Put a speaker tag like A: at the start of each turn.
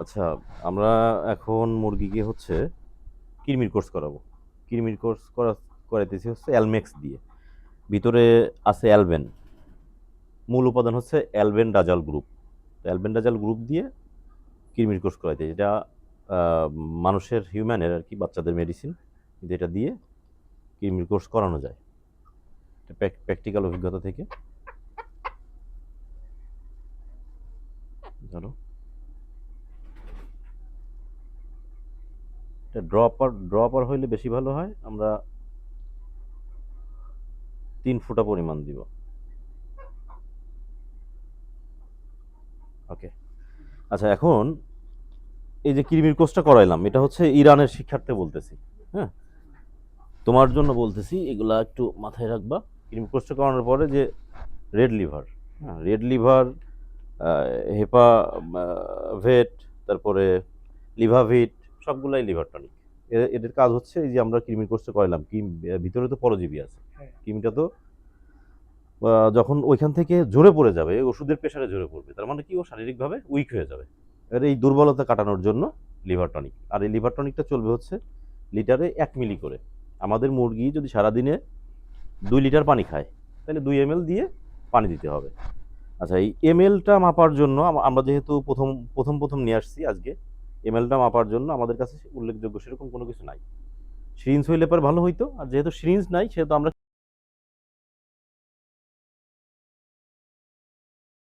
A: আচ্ছা, আমরা এখন মুরগিকে হচ্ছে কৃমির কোর্স করাবো। কৃমির কোর্স করাইতেছি হচ্ছে অ্যালমেক্স দিয়ে। ভিতরে আছে অ্যালবেন। মূল উপাদান হচ্ছে অ্যালবেন্ডাজল গ্রুপ। অ্যালবেন্ডাজল গ্রুপ দিয়ে কৃমির কোর্স করাইতেছি। এটা আহ, মানুষের হিউম্যানের আর কি বাচ্চাদের মেডিসিন, যেটা দিয়ে কৃমির কোর্স করানো যায়। এটা প্র্যাকটিক্যাল অভিজ্ঞতা থেকে। ধরো এটা ড্রপার হইলে বেশি ভালো হয়। আমরা 3 ফোঁটা পরিমাণ দিব। ওকে। আচ্ছা, এখন এই যে কৃমির কোর্সটা করাইলাম, এটা হচ্ছে ইরানের শিক্ষার্থী বলতেছি। হ্যাঁ, তোমার জন্য বলতেছি, এগুলা একটু মাথায় রাখবা। কৃমি কোর্সটা করানোর পরে যে রেড লিভার, হ্যাঁ রেড লিভার, হেপা ভেট, তারপরে লিভাভিট, সবগুলাই লিভার টনিক। এদের কাজ হচ্ছে এই যে আমরা কৃমির কোর্সটা করাইলাম, ভিতরে তো পরজীবী আছে। কৃমিটা তো যখন ওইখান থেকে ঝরে পড়ে যাবে, ওষুধের প্রেশারে ঝরে পড়বে, তার মানে কি ও শারীরিকভাবে উইক হয়ে যাবে। এর এই দুর্বলতা কাটানোর জন্য লিভার টনিক। আর এই লিভার টনিকটা চলবে হচ্ছে লিটারে 1 মিলি করে। আমাদের মুরগি যদি সারাদিনে 2 লিটার পানি খায়, তাহলে 2 ml দিয়ে পানি দিতে হবে। আচ্ছা, এই এমএলটা মাপার জন্য আমরা যেহেতু প্রথম প্রথম প্রথম নিয়ে আসছি আজকে, এমএলটা মাপার জন্য আমাদের কাছে উল্লেখযোগ্য সেরকম কোনো কিছু নাই। সিরিঞ্জ হইলে পর ভালো হইতো, আর যেহেতু সিরিঞ্জ নাই সেহেতু আমরা